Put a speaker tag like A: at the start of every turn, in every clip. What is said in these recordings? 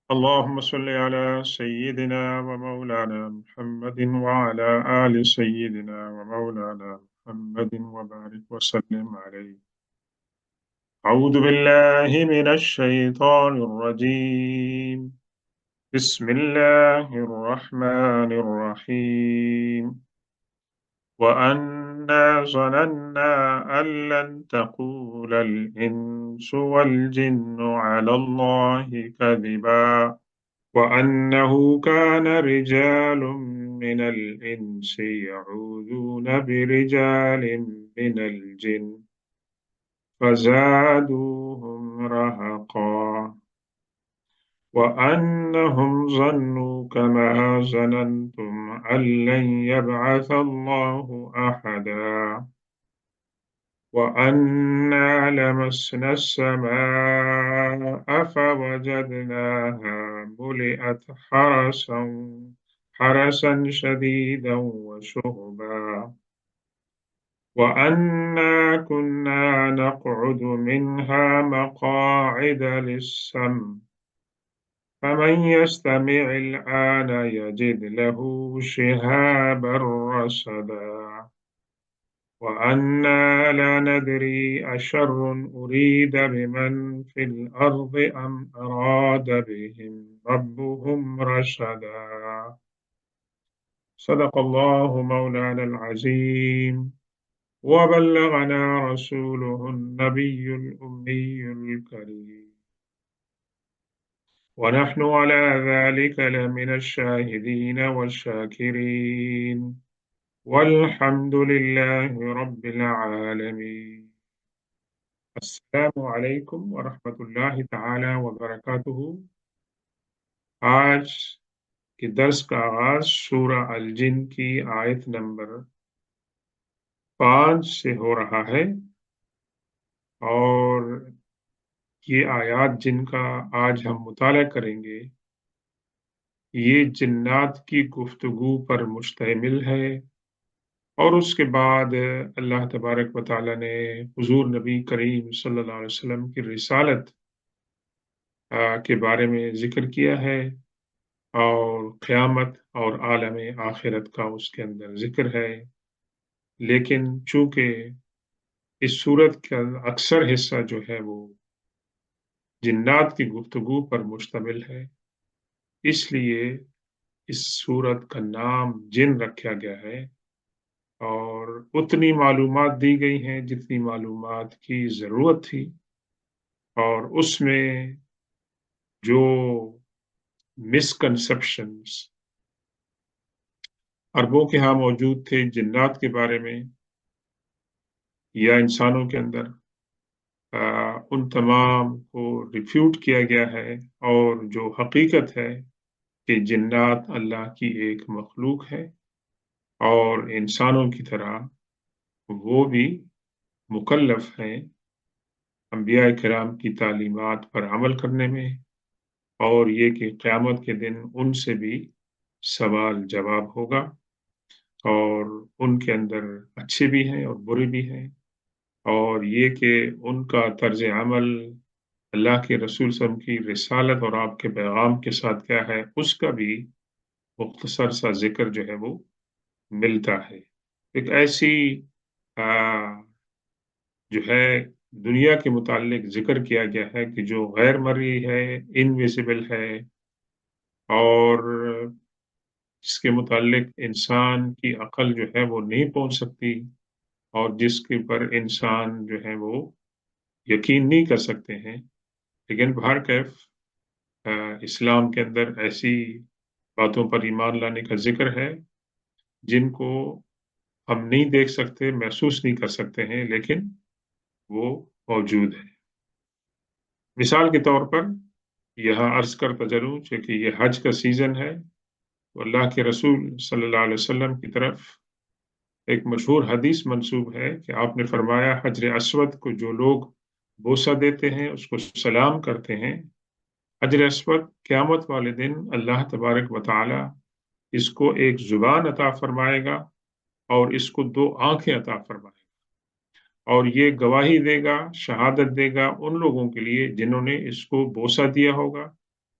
A: اللهم صل على سيدنا ومولانا محمد وعلى آل سيدنا ومولانا محمد وبارك وسلم عليه. أعوذ بالله من الشيطان الرجيم. بسم الله الرحمن الرحيم. وأنا ظننا أن لن تقول الإنس والجن على الله كذبا وأنه كان رجال من الإنس يعوذون برجال من الجن فزادوهم رهقا وأنهم ظنوا كما ظننتم أن لن يبعث الله أحدا وأنا لمسنا السماء فوجدناها ملئت حرسا شديدا وشهبا وأنا كنا نقعد منها مقاعد للسمع فمن يستمع الآن يجد له شهابا رصدا وأنا لا ندري أشر أريد بمن في الأرض أم أراد بهم ربهم رشدا. صدق الله مولانا العظيم وبلغنا رسوله النبي الأمي الكريم ونحن على ذلك لمن الشاهدين والشاكرين والحمد لله رب العالمين. السلام علیکم ورحمۃ اللہ تعالی وبرکاتہ۔ آج کے درس کا آغاز سورہ الجن کی آیت نمبر 5 سے ہو رہا ہے، اور یہ آیات جن کا آج ہم مطالعہ کریں گے یہ جنات کی گفتگو پر مشتمل ہے، اور اس کے بعد اللہ تبارک و تعالیٰ نے حضور نبی کریم صلی اللہ علیہ وسلم کی رسالت کے بارے میں ذکر کیا ہے، اور قیامت اور عالم آخرت کا اس کے اندر ذکر ہے۔ لیکن چونکہ اس صورت کا اکثر حصہ جو ہے وہ جنات کی گفتگو پر مشتمل ہے، اس لیے اس صورت کا نام جن رکھا گیا ہے، اور اتنی معلومات دی گئی ہیں جتنی معلومات کی ضرورت تھی، اور اس میں جو مسکنسپشنز عربوں کے ہاں موجود تھے جنات کے بارے میں یا انسانوں کے اندر، ان تمام کو ریفیوٹ کیا گیا ہے، اور جو حقیقت ہے کہ جنات اللہ کی ایک مخلوق ہے، اور انسانوں کی طرح وہ بھی مکلف ہیں انبیاء کرام کی تعلیمات پر عمل کرنے میں، اور یہ کہ قیامت کے دن ان سے بھی سوال جواب ہوگا، اور ان کے اندر اچھے بھی ہیں اور برے بھی ہیں، اور یہ کہ ان کا طرز عمل اللہ کے رسول صلی اللہ علیہ وسلم کی رسالت اور آپ کے پیغام کے ساتھ کیا ہے اس کا بھی مختصر سا ذکر جو ہے وہ ملتا ہے۔ ایک ایسی جو ہے دنیا کے متعلق ذکر کیا گیا ہے کہ جو غیر مرئی ہے، انویزیبل ہے، اور جس کے متعلق انسان کی عقل جو ہے وہ نہیں پہنچ سکتی، اور جس کے پر انسان جو ہے وہ یقین نہیں کر سکتے ہیں۔ لیکن بہرکیف اسلام کے اندر ایسی باتوں پر ایمان لانے کا ذکر ہے جن کو ہم نہیں دیکھ سکتے، محسوس نہیں کر سکتے ہیں، لیکن وہ موجود ہے۔ مثال کے طور پر یہاں عرض کرتا چلوں کہ یہ حج کا سیزن ہے، تو اللہ کے رسول صلی اللہ علیہ وسلم کی طرف ایک مشہور حدیث منسوب ہے کہ آپ نے فرمایا حجر اسود کو جو لوگ بوسہ دیتے ہیں، اس کو سلام کرتے ہیں، حجر اسود قیامت والے دن اللہ تبارک و تعالی اس کو ایک زبان عطا فرمائے گا، اور اس کو 2 آنکھیں عطا فرمائے گا، اور یہ گواہی دے گا، شہادت دے گا ان لوگوں کے لیے جنہوں نے اس کو بوسہ دیا ہوگا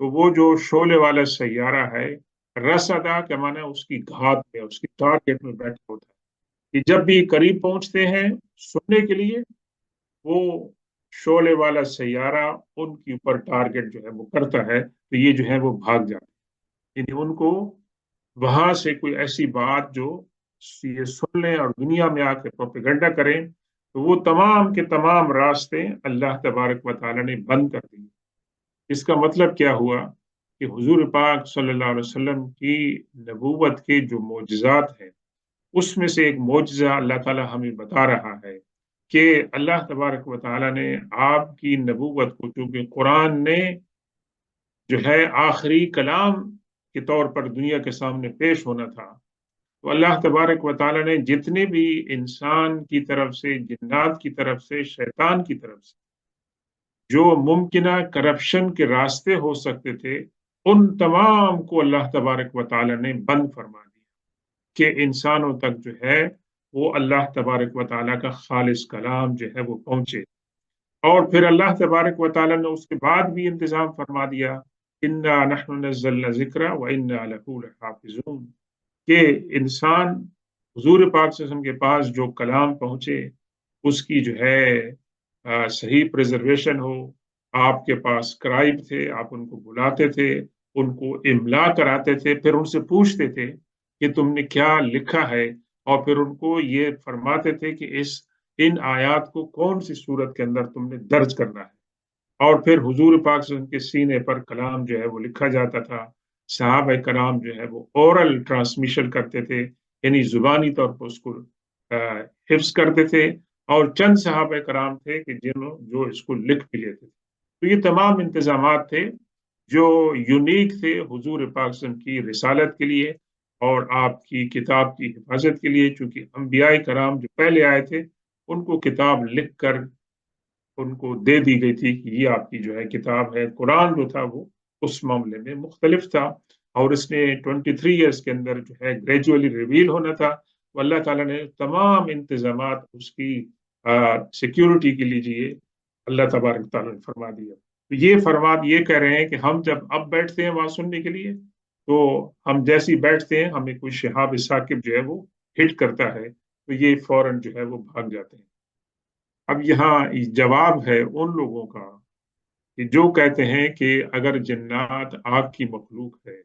A: تو وہ جو شعلے والا سیارہ ہے، رسدا کا معنی اس کی گھات میں، اس کی ٹارگیٹ میں بیٹھا ہوتا ہے کہ جب بھی قریب پہنچتے ہیں سننے کے لیے، وہ شعلے والا سیارہ ان کے اوپر ٹارگیٹ جو ہے وہ کرتا ہے، تو یہ جو ہے وہ بھاگ جاتے ہیں، یعنی ان کو وہاں سے کوئی ایسی بات جو یہ سن لیں اور دنیا میں آ کے پروپیگنڈا کریں، تو وہ تمام کے تمام راستے اللہ تبارک و تعالیٰ نے بند کر دیے۔ اس کا مطلب کیا ہوا کہ حضور پاک صلی اللہ علیہ وسلم کی نبوت کے جو معجزات ہیں، اس میں سے ایک معجزہ اللہ تعالیٰ ہمیں بتا رہا ہے کہ اللہ تبارک و تعالیٰ نے آپ کی نبوت کو، چونکہ قرآن نے جو ہے آخری کلام کے طور پر دنیا کے سامنے پیش ہونا تھا، تو اللہ تبارک و تعالیٰ نے جتنے بھی انسان کی طرف سے، جنات کی طرف سے، شیطان کی طرف سے جو ممکنہ کرپشن کے راستے ہو سکتے تھے، ان تمام کو اللہ تبارک و تعالیٰ نے بند فرما دیا کہ انسانوں تک جو ہے وہ اللہ تبارک و تعالیٰ کا خالص کلام جو ہے وہ پہنچے۔ اور پھر اللہ تبارک و تعالیٰ نے اس کے بعد بھی انتظام فرما دیا، انا نحن نزلنا ذکر و انا لہ لحافظون، کہ انسان حضور پاک صلی اللہ علیہ وسلم کے پاس جو کلام پہنچے اس کی جو ہے صحیح پریزرویشن ہو۔ آپ کے پاس سکرائب تھے، آپ ان کو بلاتے تھے، ان کو املا کراتے تھے، پھر ان سے پوچھتے تھے کہ تم نے کیا لکھا ہے، اور پھر ان کو یہ فرماتے تھے کہ ان آیات کو کون سی صورت کے اندر تم نے درج کرنا ہے، اور پھر حضور پاک صلی اللہ علیہ وسلم کے سینے پر کلام جو ہے وہ لکھا جاتا تھا۔ صحابہ کرام جو ہے وہ اورل ٹرانسمیشن کرتے تھے، یعنی زبانی طور پر اس کو حفظ کرتے تھے، اور چند صحابہ کرام تھے کہ جو اس کو لکھ بھی لیتے تھے۔ تو یہ تمام انتظامات تھے جو یونیک تھے حضور پاک صلی اللہ علیہ وسلم کی رسالت کے لیے اور آپ کی کتاب کی حفاظت کے لیے، چونکہ انبیاء کرام جو پہلے آئے تھے ان کو کتاب لکھ کر ان کو دے دی گئی تھی کہ یہ آپ کی جو ہے کتاب ہے۔ قرآن جو تھا وہ اس معاملے میں مختلف تھا، اور اس نے 23 ایئرس کے اندر جو ہے گریجولی ریویل ہونا تھا۔ تو اللہ تعالیٰ نے تمام انتظامات اس کی سیکیورٹی کے لیے اللہ تبارک تعالیٰ نے فرما دیا۔ تو یہ فرماد یہ کہہ رہے ہیں کہ ہم جب اب بیٹھتے ہیں وہاں سننے کے لیے، تو ہم جیسے بیٹھتے ہیں ہمیں کوئی شہاب ثاقب جو ہے وہ ہٹ کرتا ہے، تو یہ فوراً جو ہے وہ بھاگ جاتے ہیں۔ اب یہاں جواب ہے ان لوگوں کا کہ جو کہتے ہیں کہ اگر جنات آگ کی مخلوق ہے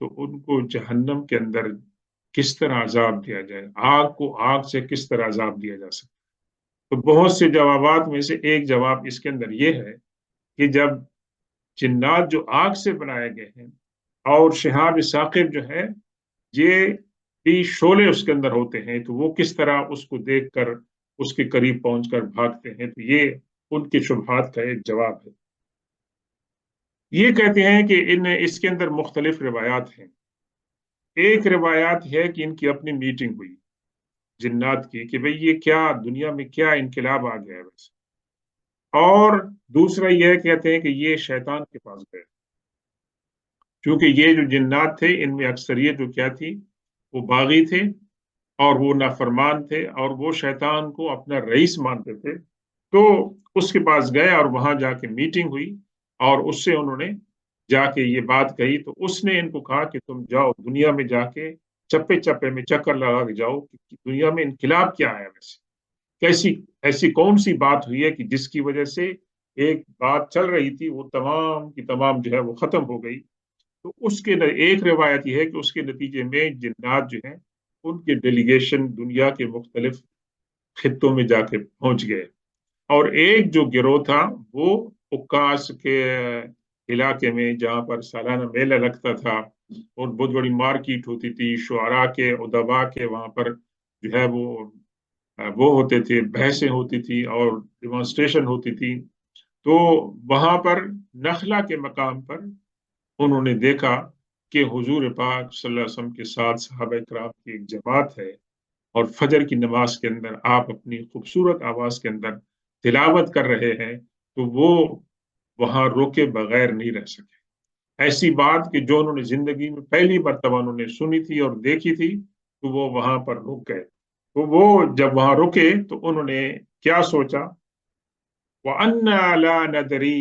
A: تو ان کو جہنم کے اندر کس طرح عذاب دیا جائے، آگ کو آگ سے کس طرح عذاب دیا جا سکتا۔ تو بہت سے جوابات میں سے ایک جواب اس کے اندر یہ ہے کہ جب جنات جو آگ سے بنائے گئے ہیں اور شہاب ثاقب جو ہے یہ بھی شعلے اس کے اندر ہوتے ہیں، تو وہ کس طرح اس کو دیکھ کر اس کے قریب پہنچ کر بھاگتے ہیں، تو یہ ان کے شبہات کا ایک جواب ہے۔ یہ کہتے ہیں کہ اس کے اندر مختلف روایات ہیں۔ ایک روایات ہے کہ ان کی اپنی میٹنگ ہوئی جنات کی کہ بھئی یہ کیا دنیا میں کیا انقلاب آ گیا ہے ویسے، اور دوسرا یہ کہتے ہیں کہ یہ شیطان کے پاس گئے، کیونکہ یہ جو جنات تھے ان میں اکثریت جو کیا تھی وہ باغی تھے اور وہ نافرمان تھے، اور وہ شیطان کو اپنا رئیس مانتے تھے۔ تو اس کے پاس گئے اور وہاں جا کے میٹنگ ہوئی، اور اس سے انہوں نے جا کے یہ بات کہی، تو اس نے ان کو کہا کہ تم جاؤ دنیا میں جا کے چپے چپے میں چکر لگا کے جاؤ کہ دنیا میں انقلاب کیا ہے، ویسے کیسی ایسی کون سی بات ہوئی ہے کہ جس کی وجہ سے ایک بات چل رہی تھی وہ تمام کی تمام جو ہے وہ ختم ہو گئی۔ تو اس کے ایک روایت یہ ہے کہ اس کے نتیجے میں جنات جو ہیں ان کے ڈیلیگیشن دنیا کے مختلف خطوں میں جا کے پہنچ گئے، اور ایک جو گروہ تھا وہ اکاس کے علاقے میں جہاں پر سالانہ میلہ لگتا تھا اور بہت بڑی مارکیٹ ہوتی تھی، شعراء کے ادبا کے وہاں پر جو ہے وہ ہوتے تھے، بحثیں ہوتی تھی اور ڈیمانسٹریشن ہوتی تھی۔ تو وہاں پر نخلا کے مقام پر انہوں نے دیکھا کہ حضور پاک صلی اللہ علیہ وسلم کے ساتھ صحابہ کرام کی ایک جماعت ہے، اور فجر کی نماز کے اندر آپ اپنی خوبصورت آواز کے اندر تلاوت کر رہے ہیں، تو وہ وہاں روکے بغیر نہیں رہ سکے۔ ایسی بات کہ جو انہوں نے زندگی میں پہلی مرتبہ انہوں نے سنی تھی اور دیکھی تھی، تو وہ وہاں پر رک گئے۔ تو وہ جب وہاں رکے تو انہوں نے کیا سوچا، وَأَنَّا لَا نَدْرِي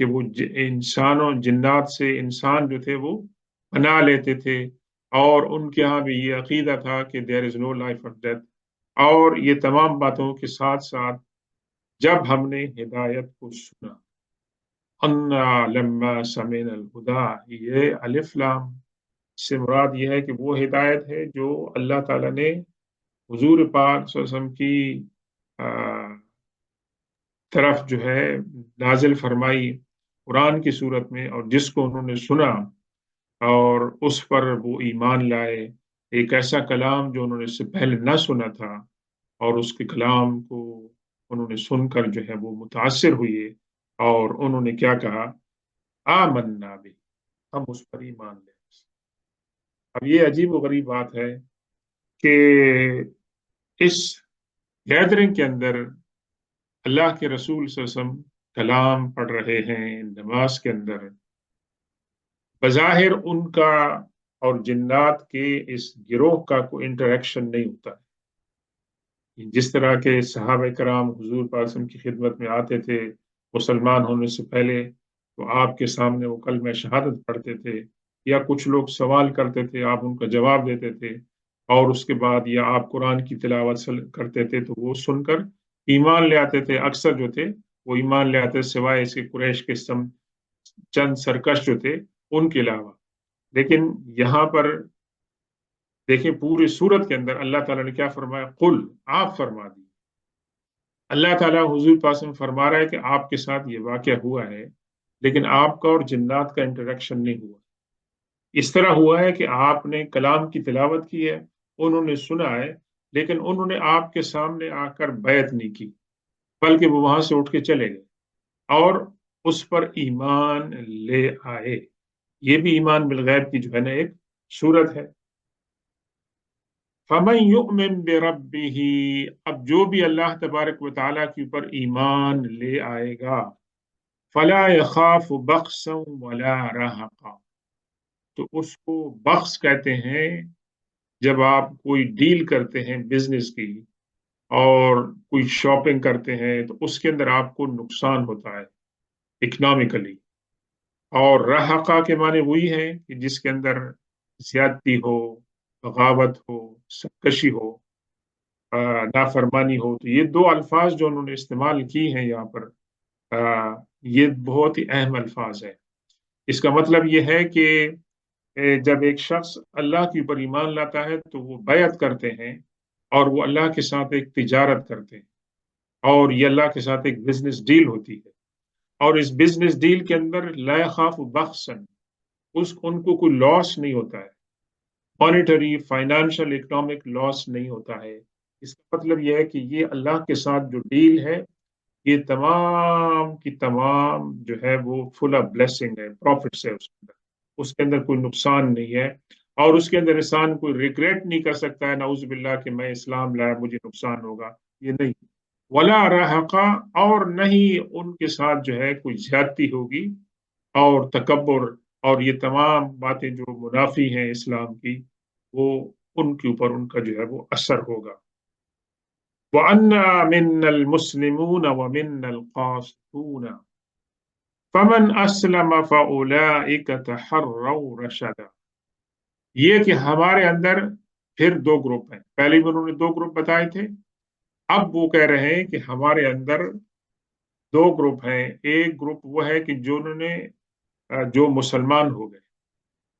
A: کہ وہ انسانوں جنات سے انسان جو تھے وہ بنا لیتے تھے، اور ان کے ہاں بھی یہ عقیدہ تھا کہ دیر از نو لائف آف ڈیتھ۔ اور یہ تمام باتوں کے ساتھ ساتھ جب ہم نے ہدایت کو سنا، انا لما سمعنا الہدی، یہ الف لام سے مراد یہ ہے کہ وہ ہدایت ہے جو اللہ تعالیٰ نے حضور پاک صلی اللہ علیہ وسلم کی طرف جو ہے نازل فرمائی قرآن کی صورت میں، اور جس کو انہوں نے سنا اور اس پر وہ ایمان لائے، ایک ایسا کلام جو انہوں نے اس سے پہلے نہ سنا تھا، اور اس کے کلام کو انہوں نے سن کر جو ہے وہ متاثر ہوئے، اور انہوں نے کیا کہا، آمنا بھی، ہم اس پر ایمان لیں۔ اب یہ عجیب و غریب بات ہے کہ اس گیدرنگ کے اندر اللہ کے رسول صلی اللہ علیہ وسلم کلام پڑھ رہے ہیں نماز کے اندر، بظاہر ان کا اور جنات کے اس گروہ کا کوئی انٹریکشن نہیں ہوتا ہے۔ جس طرح کے صحابہ کرام حضور پاک صلی اللہ علیہ وسلم کی خدمت میں آتے تھے مسلمان ہونے سے پہلے، تو آپ کے سامنے وہ کلمہ شہادت پڑھتے تھے، یا کچھ لوگ سوال کرتے تھے، آپ ان کا جواب دیتے تھے، اور اس کے بعد یا آپ قرآن کی تلاوت کرتے تھے تو وہ سن کر ایمان لے آتے تھے۔ اکثر جو تھے وہ ایمان لے آتے، سوائے اس کے قریش کے چند سرکش جو تھے ان کے علاوہ۔ لیکن یہاں پر دیکھیں پوری سورت کے اندر اللہ تعالیٰ نے کیا فرمایا، قل، آپ فرما دی۔ اللہ تعالیٰ حضور پاک صلی اللہ علیہ وسلم فرما رہا ہے کہ آپ کے ساتھ یہ واقعہ ہوا ہے، لیکن آپ کا اور جنات کا انٹریکشن نہیں ہوا۔ اس طرح ہوا ہے کہ آپ نے کلام کی تلاوت کی ہے، انہوں نے سنا ہے، لیکن انہوں نے آپ کے سامنے آ کر بیعت نہیں کی، بلکہ وہ وہاں سے اٹھ کے چلے گئے اور اس پر ایمان لے آئے۔ یہ بھی ایمان بالغیب کی جو ہے نا ایک صورت ہے۔ فَمَن يُؤْمِن بِرَبِّهِ، اب جو بھی اللہ تبارک و تعالیٰ کے اوپر ایمان لے آئے گا، فَلَا يَخَافُ بَخْسًا وَلَا رَهَقًا، تو اس کو بخس کہتے ہیں جب آپ کوئی ڈیل کرتے ہیں بزنس کی اور کوئی شاپنگ کرتے ہیں تو اس کے اندر آپ کو نقصان ہوتا ہے اکنامکلی، اور رہقہ کے معنی وہی ہے کہ جس کے اندر زیادتی ہو، بغاوت ہو، سرکشی ہو، نافرمانی ہو۔ تو یہ دو الفاظ جو انہوں نے استعمال کی ہیں یہاں پر، یہ بہت ہی اہم الفاظ ہے۔ اس کا مطلب یہ ہے کہ جب ایک شخص اللہ کے اوپر ایمان لاتا ہے تو وہ بیعت کرتے ہیں، اور وہ اللہ کے ساتھ ایک تجارت کرتے ہیں، اور یہ اللہ کے ساتھ ایک بزنس ڈیل ہوتی ہے، اور اس بزنس ڈیل کے اندر لا یخاف بخسن، ان کو کوئی لاس نہیں ہوتا ہے، مانیٹری فائنینشیل اکنامک لاس نہیں ہوتا ہے۔ اس کا مطلب یہ ہے کہ یہ اللہ کے ساتھ جو ڈیل ہے یہ تمام کی تمام جو ہے وہ فل آف بلیسنگ ہے، پروفٹس ہے اس کے اندر کوئی نقصان نہیں ہے، اور اس کے اندر انسان کوئی ریگریٹ نہیں کر سکتا ہے نعوذ باللہ کہ میں اسلام لایا مجھے نقصان ہوگا، یہ نہیں۔ ولا رہقا، اور نہیں ان کے ساتھ جو ہے کوئی زیادتی ہوگی اور تکبر، اور یہ تمام باتیں جو منافی ہیں اسلام کی، وہ ان کے اوپر ان کا جو ہے وہ اثر ہوگا۔ وَأَنَّا مِنَّا الْمُسْلِمُونَ وَمِنَّا الْقَاسِطُونَ فَمَنْ أَسْلَمَ فَأُولَٰئِكَ تَحَرَّوْا رَشَدًا، یہ کہ ہمارے اندر پھر دو گروپ ہیں، پہلے بھی انہوں نے دو گروپ بتائے تھے، اب وہ کہہ رہے ہیں کہ ہمارے اندر دو گروپ ہیں۔ ایک گروپ وہ ہے کہ جو مسلمان ہو گئے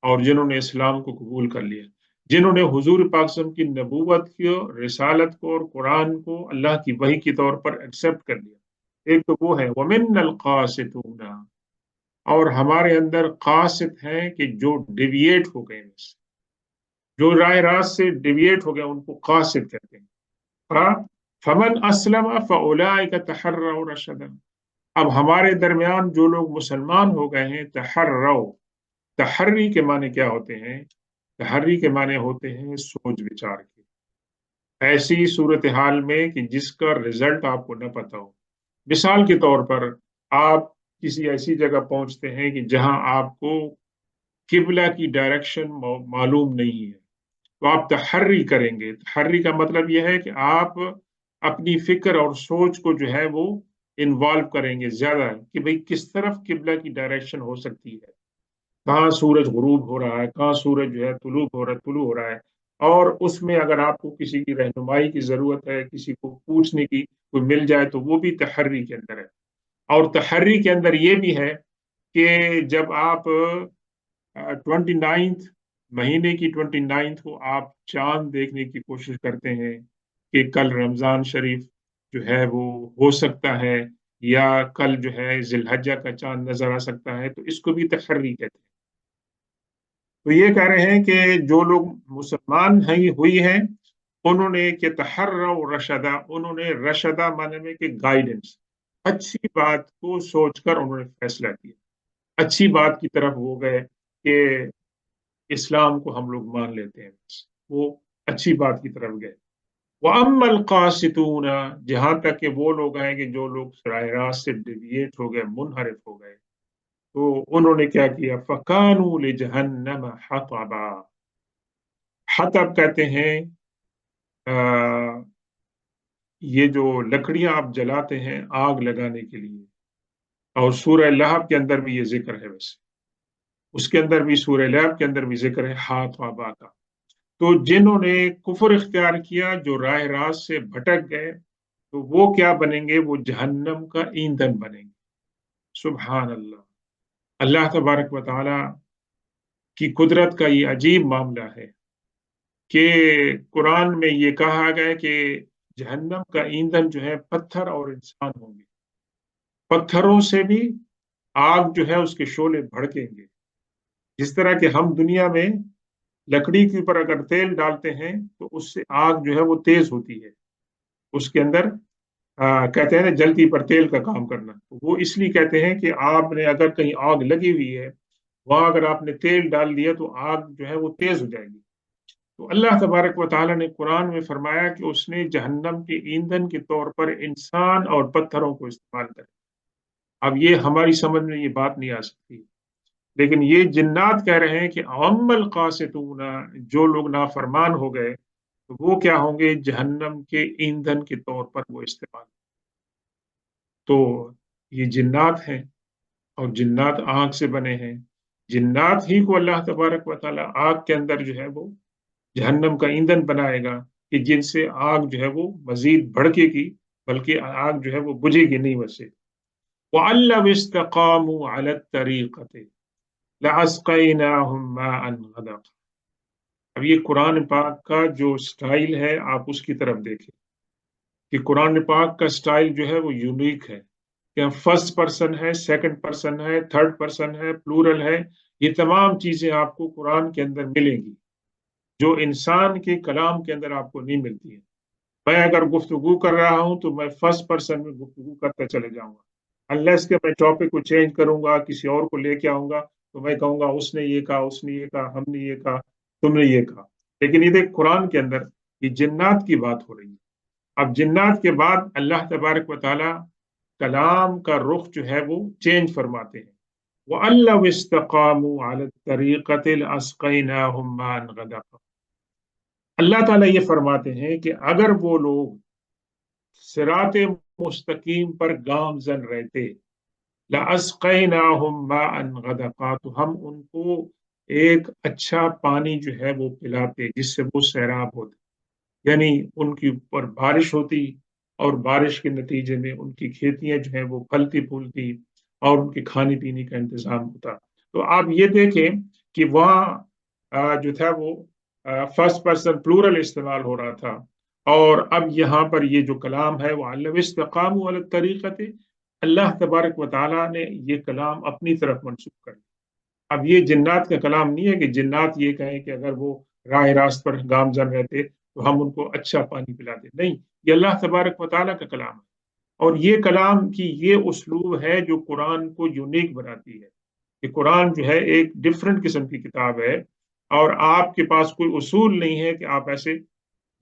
A: اور جنہوں نے اسلام کو قبول کر لیا، جنہوں نے حضور پاک صلی اللہ علیہ وسلم کی نبوت کی، رسالت کو اور قرآن کو اللہ کی وحی کے طور پر ایکسپٹ کر لیا۔ ایک تو وہ ہے وَمِنَّ الْقَاسِطُونَ، اور ہمارے اندر قاسط ہیں کہ جو ڈیویٹ ہو گئے، جو راہ راست سے ڈیویٹ ہو گئے ان کو قاسط کہتے ہیں۔ فَمَنْ أَسْلَمَ فَأُولَٰئِكَ تَحَرَّوْا رَشَدًا، اب ہمارے درمیان جو لوگ مسلمان ہو گئے ہیں، تحروا، تحری کے معنی کیا ہوتے ہیں؟ تحری کے معنی ہوتے ہیں سوچ بچار کے، ایسی صورتحال میں کہ جس کا رزلٹ آپ کو نہ پتا ہو۔ مثال کے طور پر آپ کسی ایسی جگہ پہنچتے ہیں کہ جہاں آپ کو قبلہ کی ڈائریکشن معلوم نہیں ہے، تو آپ تحری کریں گے۔ تحری کا مطلب یہ ہے کہ آپ اپنی فکر اور سوچ کو جو ہے وہ انوالو کریں گے زیادہ کہ بھئی کس طرف قبلہ کی ڈائریکشن ہو سکتی ہے، کہاں سورج غروب ہو رہا ہے، کہاں سورج جو ہے طلوع ہو رہا ہے، اور اس میں اگر آپ کو کسی کی رہنمائی کی ضرورت ہے، کسی کو پوچھنے کی کوئی مل جائے تو وہ بھی تحری کے اندر ہے۔ اور تحری کے اندر یہ بھی ہے کہ جب آپ 29 مہینے کی 29 کو آپ چاند دیکھنے کی کوشش کرتے ہیں کہ کل رمضان شریف جو ہے وہ ہو سکتا ہے، یا کل جو ہے ذی الحجہ کا چاند نظر آ سکتا ہے، تو اس کو بھی تحری کہتے ہیں۔ تو یہ کہہ رہے ہیں کہ جو لوگ مسلمان ہیں ہوئی ہیں، انہوں نے کہ تحروا رشدہ، انہوں نے رشدہ معنی میں کہ گائیڈنس، اچھی بات کو سوچ کر انہوں نے فیصلہ کیا، اچھی بات کی طرف وہ گئے کہ اسلام کو ہم لوگ مان لیتے ہیں، بس وہ اچھی بات کی طرف گئے۔ وَأَمَّا الْقَاسِطُونَ، جہاں تک کہ وہ لوگ ہیں کہ جو لوگ راہ راست سے ڈیویٹ ہو گئے، منحرف ہو گئے، تو انہوں نے کیا کیا؟ فَكَانُوا لِجَهَنَّمَ حَطَبًا، حطب کہتے ہیں یہ جو لکڑیاں آپ جلاتے ہیں آگ لگانے کے لیے، اور سورہ لہب کے اندر بھی یہ ذکر ہے، ویسے اس کے اندر بھی، سورہ لہب کے اندر بھی ذکر ہے حاطبہ کا۔ تو جنہوں نے کفر اختیار کیا، جو راہ راست سے بھٹک گئے، تو وہ کیا بنیں گے؟ وہ جہنم کا ایندھن بنیں گے۔ سبحان اللہ! اللہ تبارک و تعالی کی قدرت کا یہ عجیب معاملہ ہے کہ قرآن میں یہ کہا گیا کہ جہنم کا ایندھن جو ہے پتھر اور انسان ہوں گے، پتھروں سے بھی آگ جو ہے اس کے شعلے بھڑکیں گے، جس طرح کہ ہم دنیا میں لکڑی کے اوپر اگر تیل ڈالتے ہیں تو اس سے آگ جو ہے وہ تیز ہوتی ہے، اس کے اندر کہتے ہیں نا جلتی پر تیل کا کام کرنا، تو وہ اس لیے کہتے ہیں کہ آپ نے اگر کہیں آگ لگی ہوئی ہے، وہاں اگر آپ نے تیل ڈال دیا تو آگ جو ہے وہ تیز ہو جائے گی۔ تو اللہ تبارک و تعالیٰ نے قرآن میں فرمایا کہ اس نے جہنم کے ایندھن کے طور پر انسان اور پتھروں کو استعمال کرا۔ اب یہ ہماری سمجھ میں یہ بات نہیں آ سکتی، لیکن یہ جنات کہہ رہے ہیں کہ اَمَّا الْقَاسِطُونَ، جو لوگ نافرمان ہو گئے تو وہ کیا ہوں گے؟ جہنم کے ایندھن کے طور پر وہ استعمال۔ تو یہ جنات ہیں، اور جنات آگ سے بنے ہیں، جنات ہی کو اللہ تبارک و تعالیٰ آگ کے اندر جو ہے وہ جہنم کا ایندھن بنائے گا کہ جن سے آگ جو ہے وہ مزید بھڑکے گی، بلکہ آگ جو ہے وہ بجھے گی نہیں ویسے۔ وَأَن لَّوِ اسْتَقَامُوا عَلَى الطَّرِيقَةِ لَأَسْقَيْنَاهُم مَّاءً غَدَقًا۔ اب یہ قرآن پاک کا جو سٹائل ہے، آپ اس کی طرف دیکھیں کہ قرآن پاک کا سٹائل جو ہے وہ یونیک ہے، کہ فرسٹ پرسن ہے، سیکنڈ پرسن ہے، تھرڈ پرسن ہے، پلورل ہے، یہ تمام چیزیں آپ کو قرآن کے اندر ملیں گی جو انسان کے کلام کے اندر آپ کو نہیں ملتی ہے۔ میں اگر گفتگو کر رہا ہوں تو میں فرسٹ پرسن میں گفتگو کرتا چلے جاؤں گا، انلیس کہ میں ٹاپک کو چینج کروں گا، کسی اور کو لے کے آؤں گا، تو میں کہوں گا اس نے یہ کہا، اس نے یہ کہا، ہم نے یہ کہا، تم نے یہ کہا۔ لیکن یہ دیکھ قرآن کے اندر یہ جنات کی بات ہو رہی ہے۔ اب جنات کے بعد اللہ تبارک و تعالی کلام کا رخ جو ہے وہ چینج فرماتے ہیں۔ وَأَن لَّوِ اسْتَقَامُوا عَلَى الطَّرِيقَةِ لَأَسْقَيْنَاهُم مَّاءً غَدَقًا۔ اللہ تعالیٰ یہ فرماتے ہیں کہ اگر وہ لوگ صراط مستقیم پر گامزن رہتے، لَأَسْقَيْنَاهُم مَّاءً غَدَقًا، تو ہم ان کو ایک اچھا پانی جو ہے وہ پلاتے جس سے وہ سیراب ہوتے، یعنی ان کے اوپر بارش ہوتی، اور بارش کے نتیجے میں ان کی کھیتیاں جو ہیں وہ پھلتی پھولتی، اور ان کے کھانے پینے کا انتظام ہوتا۔ تو آپ یہ دیکھیں کہ وہاں جو تھا وہ فرسٹ پرسن پلورل استعمال ہو رہا تھا، اور اب یہاں پر یہ جو کلام ہے وہ عَلَّوِ اسْتَقَامُوا عَلَى الطَّرِيقَةِ، اللہ تبارک و تعالیٰ نے یہ کلام اپنی طرف منسوخ کر دیا۔ اب یہ جنات کا کلام نہیں ہے کہ جنات یہ کہیں کہ اگر وہ راہ راست پر گامزن رہتے تو ہم ان کو اچھا پانی پلاتے، نہیں، یہ اللہ تبارک و تعالیٰ کا کلام ہے، اور یہ کلام کی یہ اسلوب ہے جو قرآن کو یونیک بناتی ہے، کہ قرآن جو ہے ایک ڈفرنٹ قسم کی کتاب ہے، اور آپ کے پاس کوئی اصول نہیں ہے کہ آپ ایسے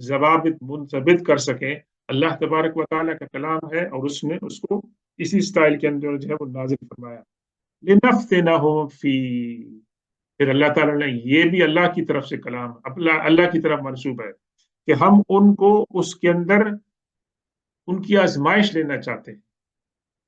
A: ضوابط منضبط کر سکیں۔ اللہ تبارک و تعالیٰ کا کلام ہے، اور اس نے اس کو اسی سٹائل کے اندر جو ہے وہ نازل فرمایا۔ لِنَفْتِنَهُمْ فِيهِ، پھر اللہ تعالیٰ نے یہ بھی اللہ کی طرف سے کلام اللہ کی طرف منسوب ہے کہ ہم ان کو اس کے اندر ان کی آزمائش لینا چاہتے ہیں۔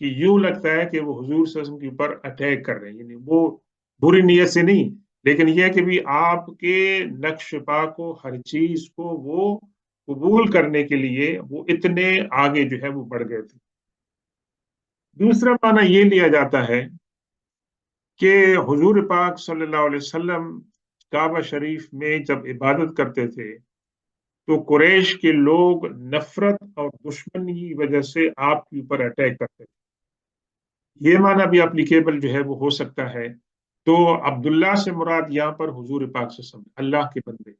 A: کہ یوں لگتا ہے کہ وہ حضور صلی اللہ علیہ وسلم کے اوپر اٹیک کر رہے ہیں، یعنی وہ بری نیت سے نہیں، لیکن یہ ہے کہ بھی آپ کے نقش پا کو، ہر چیز کو وہ قبول کرنے کے لیے وہ اتنے آگے جو ہے وہ بڑھ گئے تھے۔ دوسرا معنی یہ لیا جاتا ہے کہ حضور پاک صلی اللہ علیہ وسلم کعبہ شریف میں جب عبادت کرتے تھے تو قریش کے لوگ نفرت اور دشمنی کی وجہ سے آپ کے اوپر اٹیک کرتے تھے۔ یہ معنی بھی اپلیکیبل جو ہے وہ ہو سکتا ہے۔ تو عبداللہ سے مراد یہاں پر حضور پاک صلی اللہ علیہ وسلم، اللہ کے بندے،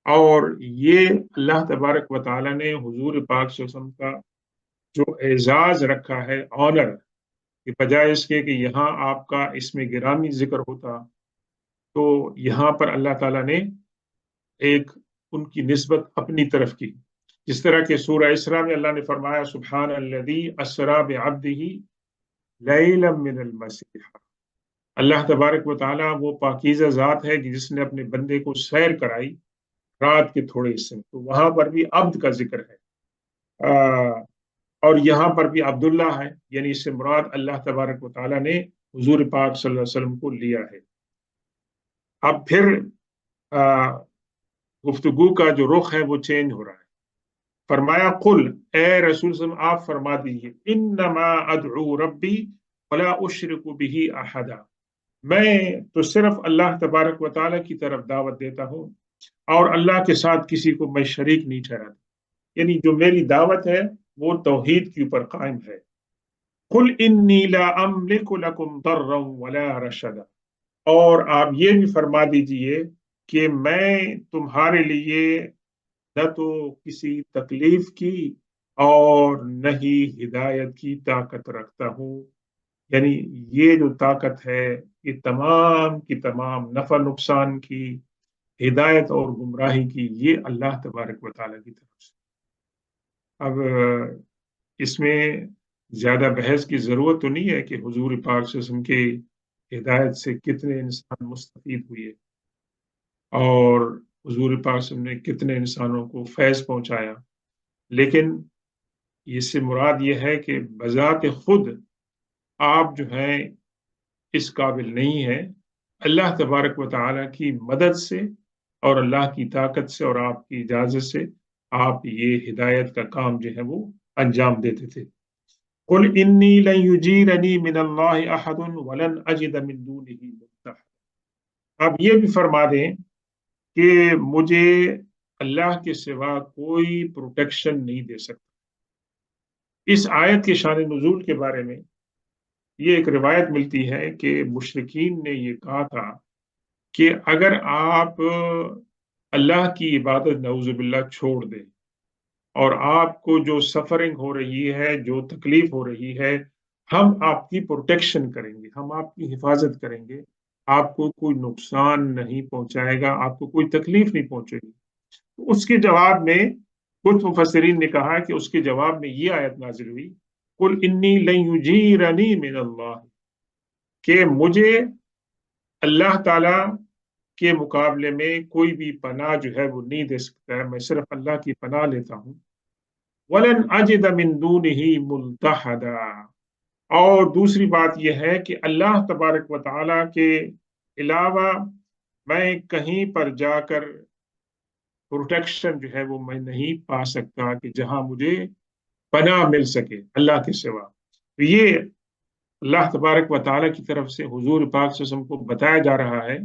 A: اور یہ اللہ تبارک و تعالیٰ نے حضور پاک صلی اللہ علیہ وسلم کا جو اعزاز رکھا ہے، آنر، کہ بجائے اس کے کہ یہاں آپ کا اس میں گرامی ذکر ہوتا، تو یہاں پر اللہ تعالیٰ نے ایک ان کی نسبت اپنی طرف کی، جس طرح کہ سورہ اسراء میں اللہ نے فرمایا سبحان الذی اسریٰ بعبدہ لیلا من المسیح، اللہ تبارک و تعالیٰ وہ پاکیزہ ذات ہے کہ جس نے اپنے بندے کو سیر کرائی رات کے تھوڑے حصے میں، تو وہاں پر بھی عبد کا ذکر ہے، اور یہاں پر بھی عبداللہ ہے، یعنی اس سے مراد اللہ تبارک و تعالیٰ نے حضور پاک صلی اللہ علیہ وسلم کو لیا ہے۔ اب پھر گفتگو کا جو رخ ہے وہ چینج ہو رہا ہے۔ فرمایا قل، اے رسول صلی اللہ علیہ وسلم آپ فرما دیجیے، انما ادعو ربی ولا اشرک بہ احدا، میں تو صرف اللہ تبارک و تعالیٰ کی طرف دعوت دیتا ہوں اور اللہ کے ساتھ کسی کو میں شریک نہیں ٹھہراتا، یعنی جو میری دعوت ہے وہ توحید کے اوپر قائم ہے۔ قل انی لا املک لکم ضرا ولا رشدا، اور آپ یہ بھی فرما دیجئے کہ میں تمہارے لیے نہ تو کسی تکلیف کی اور نہ ہی ہدایت کی طاقت رکھتا ہوں، یعنی یہ جو طاقت ہے یہ تمام کی تمام نفع نقصان کی، ہدایت اور گمراہی کی، یہ اللہ تبارک و تعالیٰ کی طرف سے۔ اب اس میں زیادہ بحث کی ضرورت تو نہیں ہے کہ حضور پاک صلی اللہ علیہ وسلم کی ہدایت سے کتنے انسان مستفید ہوئے اور حضور پاک صلی اللہ علیہ وسلم نے کتنے انسانوں کو فیض پہنچایا، لیکن اس سے مراد یہ ہے کہ بذات خود آپ جو ہیں اس قابل نہیں ہیں، اللہ تبارک و تعالیٰ کی مدد سے اور اللہ کی طاقت سے اور آپ کی اجازت سے آپ یہ ہدایت کا کام جو ہے وہ انجام دیتے تھے۔ قل انی لن یجیرنی من اللہ احد ولن اجد من دونہ ملتحدا، آپ یہ بھی فرما دیں کہ مجھے اللہ کے سوا کوئی پروٹیکشن نہیں دے سکتا۔ اس آیت کے شان نزول کے بارے میں یہ ایک روایت ملتی ہے کہ مشرکین نے یہ کہا تھا کہ اگر آپ اللہ کی عبادت نعوذ باللہ چھوڑ دیں اور آپ کو جو سفرنگ ہو رہی ہے، جو تکلیف ہو رہی ہے، ہم آپ کی پروٹیکشن کریں گے، ہم آپ کی حفاظت کریں گے، آپ کو کوئی نقصان نہیں پہنچائے گا، آپ کو کوئی تکلیف نہیں پہنچے گی۔ اس کے جواب میں کچھ مفسرین نے کہا کہ اس کے جواب میں یہ آیت نازل ہوئی، قل انی لن یجیرنی من اللہ، کہ مجھے اللہ تعالی کے مقابلے میں کوئی بھی پناہ جو ہے وہ نہیں دے سکتا ہے، میں صرف اللہ کی پناہ لیتا ہوں۔ وَلَنْ أَجِدَ مِن دُونِهِ مُلْتَحَدًا، اور دوسری بات یہ ہے کہ اللہ تبارک و تعالیٰ کے علاوہ میں کہیں پر جا کر پروٹیکشن جو ہے وہ میں نہیں پا سکتا کہ جہاں مجھے پناہ مل سکے اللہ کے سوا۔ تو یہ اللہ تبارک و تعالیٰ کی طرف سے حضور پاک صلی اللہ علیہ وسلم کو بتایا جا رہا ہے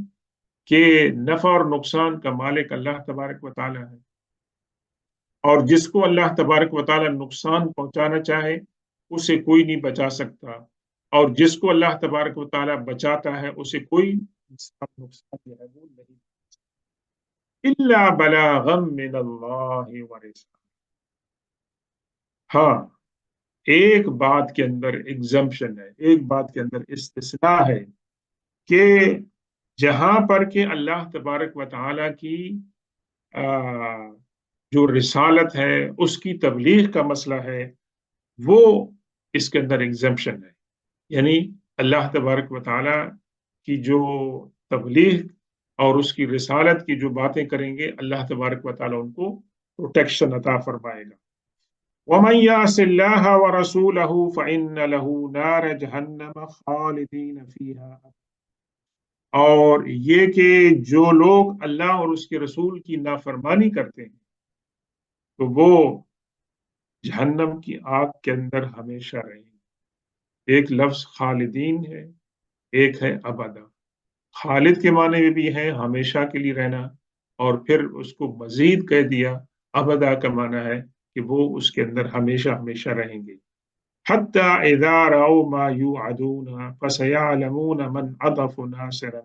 A: کہ نفع اور نقصان کا مالک اللہ تبارک و تعالیٰ ہے، اور جس کو اللہ تبارک و تعالیٰ نقصان پہنچانا چاہے اسے کوئی نہیں بچا سکتا، اور جس کو اللہ تبارک و تعالیٰ بچاتا ہے اسے کوئی نقصان جو ہے وہ نہیں، الا بلاغا من اللہ ورسالہ۔ ہاں، ایک بات کے اندر ایگزمپشن ہے، ایک بات کے اندر استثناء ہے کہ جہاں پر کہ اللہ تبارک و تعالیٰ کی جو رسالت ہے اس کی تبلیغ کا مسئلہ ہے، وہ اس کے اندر ایگزمپشن ہے، یعنی اللہ تبارک و تعالیٰ کی جو تبلیغ اور اس کی رسالت کی جو باتیں کریں گے اللہ تبارک و تعالیٰ ان کو پروٹیکشن عطا فرمائے گا۔ وَمَن يَعْصِ اللَّهَ وَرَسُولَهُ فَإِنَّ لَهُ نَارَ جَهَنَّمَ خَالِدِينَ فِيهَا۔ اور یہ کہ جو لوگ اللہ اور اس کے رسول کی نافرمانی کرتے ہیں تو وہ جہنم کی آگ کے اندر ہمیشہ رہیں گے۔ ایک لفظ خالدین ہے، ایک ہے ابدا۔ خالد کے معنی میں بھی ہے ہمیشہ کے لیے رہنا، اور پھر اس کو مزید کہہ دیا ابدا کا معنی ہے کہ وہ اس کے اندر ہمیشہ ہمیشہ رہیں گے۔ حتی اذا رأوا ما یوعدون فسیعلمون من اضعف ناصرا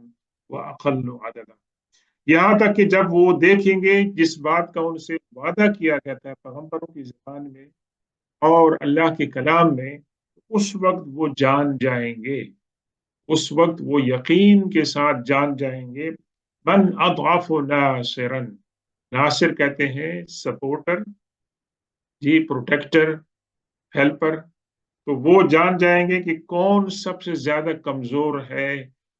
A: واقل عددا۔ یہاں تک کہ جب وہ دیکھیں گے جس بات کا ان سے وعدہ کیا گیا تھا پیغمبروں کی زبان میں اور اللہ کے کلام میں، اس وقت وہ جان جائیں گے، اس وقت وہ یقین کے ساتھ جان جائیں گے من اضعف ناصرا۔ ناصر کہتے ہیں سپورٹر، جی پروٹیکٹر، ہیلپر۔ تو وہ جان جائیں گے کہ کون سب سے زیادہ کمزور ہے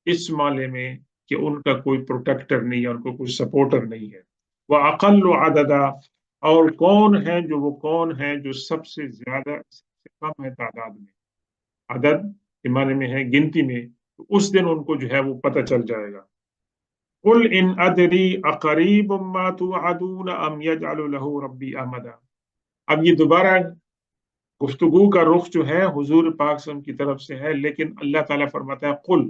A: اس معاملے میں کہ ان کا کوئی پروٹیکٹر نہیں ہے، ان کو کوئی سپورٹر نہیں ہے۔ وہ اقل عددا، اور کون ہے جو سب سے زیادہ سب سے کم ہے تعداد میں، عدد کے معنی میں ہے گنتی میں، تو اس دن ان کو جو ہے وہ پتہ چل جائے گا۔ قل ان ادری اقریب ما توعدون ام یجعل له ربی امدا۔ اب یہ دوبارہ گفتگو کا رخ جو ہے حضور پاک صلی اللہ علیہ وسلم کی طرف سے ہے، لیکن اللہ تعالیٰ فرماتا ہے قل،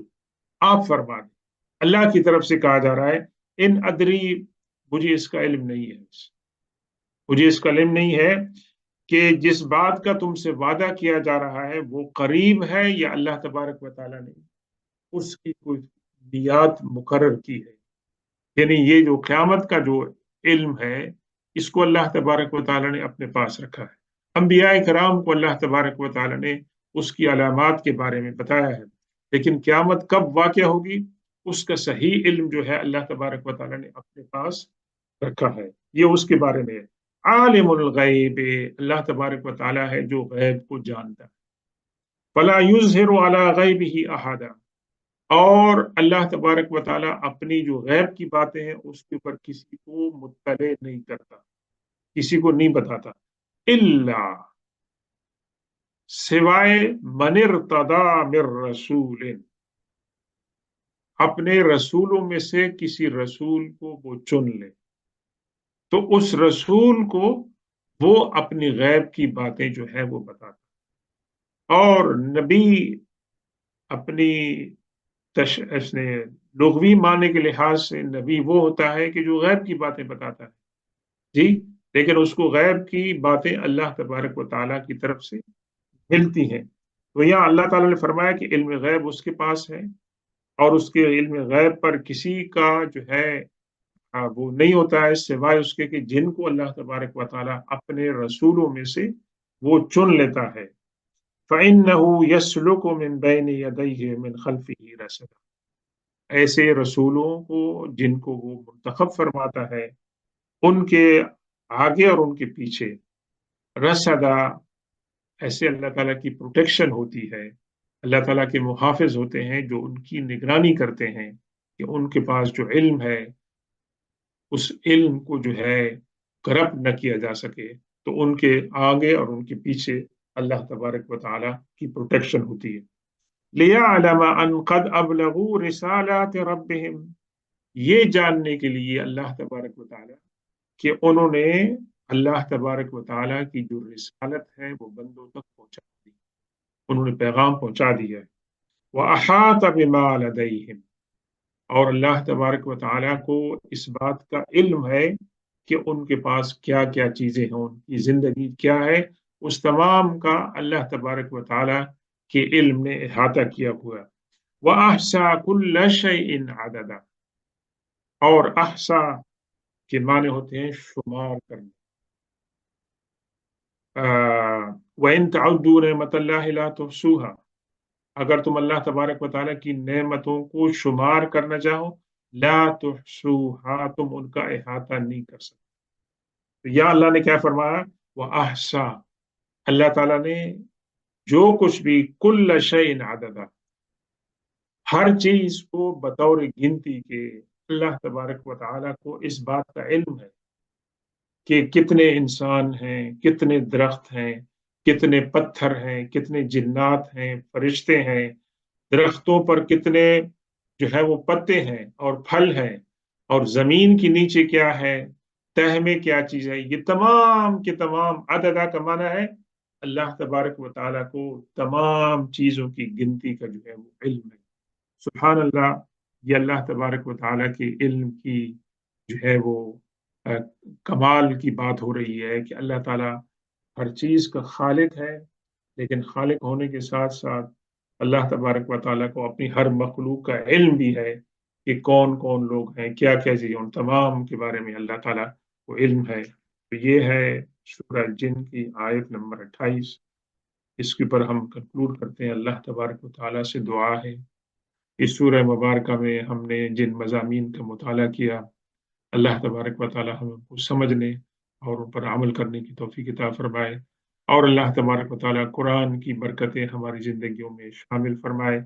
A: آپ فرما دیں، اللہ کی طرف سے کہا جا رہا ہے ان ادری، مجھے اس کا علم نہیں ہے، مجھے اس کا علم نہیں ہے کہ جس بات کا تم سے وعدہ کیا جا رہا ہے وہ قریب ہے یا اللہ تبارک و تعالیٰ نے اس کی کوئی میعاد مقرر کی ہے۔ یعنی یہ جو قیامت کا جو علم ہے اس کو اللہ تبارک و تعالیٰ نے اپنے پاس رکھا ہے۔ انبیاء کرام کو اللہ تبارک و تعالیٰ نے اس کی علامات کے بارے میں بتایا ہے، لیکن قیامت کب واقع ہوگی اس کا صحیح علم جو ہے اللہ تبارک و تعالیٰ نے اپنے پاس رکھا ہے، یہ اس کے بارے میں ہے۔ عالم الغیب، اللہ تبارک و تعالیٰ ہے جو غیب کو جانتا ہے۔ فلا یظہر علی غیبہ احدا، اور اللہ تبارک و تعالیٰ اپنی جو غیب کی باتیں ہیں اس کے اوپر کسی کو مطلع نہیں کرتا، کسی کو نہیں بتاتا، الا سوائے من ارتضی من رسول، اپنے رسولوں میں سے کسی رسول کو وہ چن لے تو اس رسول کو وہ اپنی غیب کی باتیں جو ہے وہ بتاتا۔ اور نبی اپنی اس نے لغوی معنی کے لحاظ سے نبی وہ ہوتا ہے کہ جو غیب کی باتیں بتاتا ہے، جی، لیکن اس کو غیب کی باتیں اللہ تبارک و تعالیٰ کی طرف سے ملتی ہیں۔ تو یہاں اللہ تعالیٰ نے فرمایا کہ علم غیب اس کے پاس ہے، اور اس کے علم غیب پر کسی کا جو ہے وہ نہیں ہوتا ہے سوائے اس کے کہ جن کو اللہ تبارک و تعالیٰ اپنے رسولوں میں سے وہ چن لیتا ہے۔ فَإِنَّهُ يَسْلُكُ مِن بَيْنِ يَدَيْهِ وَمِن خَلْفِهِ رَصَدًا، ایسے رسولوں کو جن کو وہ منتخب فرماتا ہے ان کے آگے اور ان کے پیچھے رسدا، ایسے اللہ تعالیٰ کی پروٹیکشن ہوتی ہے، اللہ تعالیٰ کے محافظ ہوتے ہیں جو ان کی نگرانی کرتے ہیں کہ ان کے پاس جو علم ہے اس علم کو جو ہے کرپٹ نہ کیا جا سکے، تو ان کے آگے اور ان کے پیچھے اللہ تبارک و تعالیٰ کی پروٹیکشن ہوتی ہے۔ لِيَعْلَمَ أَنْ قَدْ أَبْلَغُوا رِسَالَاتِ رَبِّهِمْ، یہ جاننے کے لیے اللہ تبارک و تعالیٰ کہ انہوں نے اللہ تبارک و تعالیٰ کی جو رسالت ہے وہ بندوں تک پہنچا دی، انہوں نے پیغام پہنچا دیا ہے۔ وَأَحَاطَ بِمَا لَدَيْهِمْ، اور اللہ تبارک و تعالیٰ کو اس بات کا علم ہے کہ ان کے پاس کیا کیا چیزیں ہیں، ان کی زندگی کیا ہے، اس تمام کا اللہ تبارک و تعالیٰ کے علم نے احاطہ کیا ہوا۔ وَأَحْصَىٰ كُلَّ شَيْءٍ عَدَدًا، اور احصا کے معنی ہوتے ہیں شمار کرنا۔ وَإِن تَعُدُّوا نِعْمَتَ اللَّهِ لَا تُحْصُوهَا، اگر تم اللہ تبارک و تعالیٰ کی نعمتوں کو شمار کرنا چاہو، لا تحصوها، تم ان کا احاطہ نہیں کر سکتے۔ تو یا اللہ نے کیا فرمایا، وہ احسا، اللہ تعالیٰ نے جو کچھ بھی کل شیء عددا، ہر چیز کو بطور گنتی کے اللہ تبارک و تعالیٰ کو اس بات کا علم ہے کہ کتنے انسان ہیں، کتنے درخت ہیں، کتنے پتھر ہیں، کتنے جنات ہیں، فرشتے ہیں، درختوں پر کتنے جو ہے وہ پتے ہیں اور پھل ہیں، اور زمین کے نیچے کیا ہے، تہ میں کیا چیز ہے، یہ تمام کے تمام عددہ کا معنی ہے اللہ تبارک و تعالیٰ کو تمام چیزوں کی گنتی کا جو ہے وہ علم ہے۔ سبحان اللہ، یہ اللہ تبارک و تعالیٰ کے علم کی جو ہے وہ آ، کمال کی بات ہو رہی ہے کہ اللہ تعالیٰ ہر چیز کا خالق ہے، لیکن خالق ہونے کے ساتھ ساتھ اللہ تبارک و تعالیٰ کو اپنی ہر مخلوق کا علم بھی ہے کہ کون کون لوگ ہیں، کیا کیا چیزیں، ان تمام کے بارے میں اللہ تعالیٰ کو علم ہے۔ تو یہ ہے سورہ جن کی آیت نمبر 28۔ اس کے اوپر ہم کنکلوڈ کرتے ہیں، اللہ تبارک و تعالیٰ سے دعا ہے اس سورہ مبارکہ میں ہم نے جن مضامین کا مطالعہ کیا، اللہ تبارک و تعالیٰ ہم کو سمجھنے اور ان پر عمل کرنے کی توفیق عطا فرمائے، اور اللہ تبارک و تعالیٰ قرآن کی برکتیں ہماری زندگیوں میں شامل فرمائے۔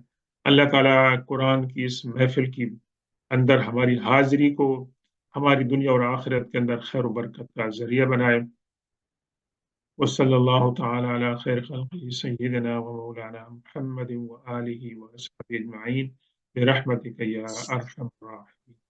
A: اللہ تعالیٰ قرآن کی اس محفل کی اندر ہماری حاضری کو ہماری دنیا اور آخرت کے اندر خیر و برکت کا ذریعہ بنائے۔ وصلی اللہ تعالیٰ علی خیر خلقہ سیدنا و مولانا محمد و آلہ و اصحابہ اجمعین برحمتک یا ارحم الراحمین۔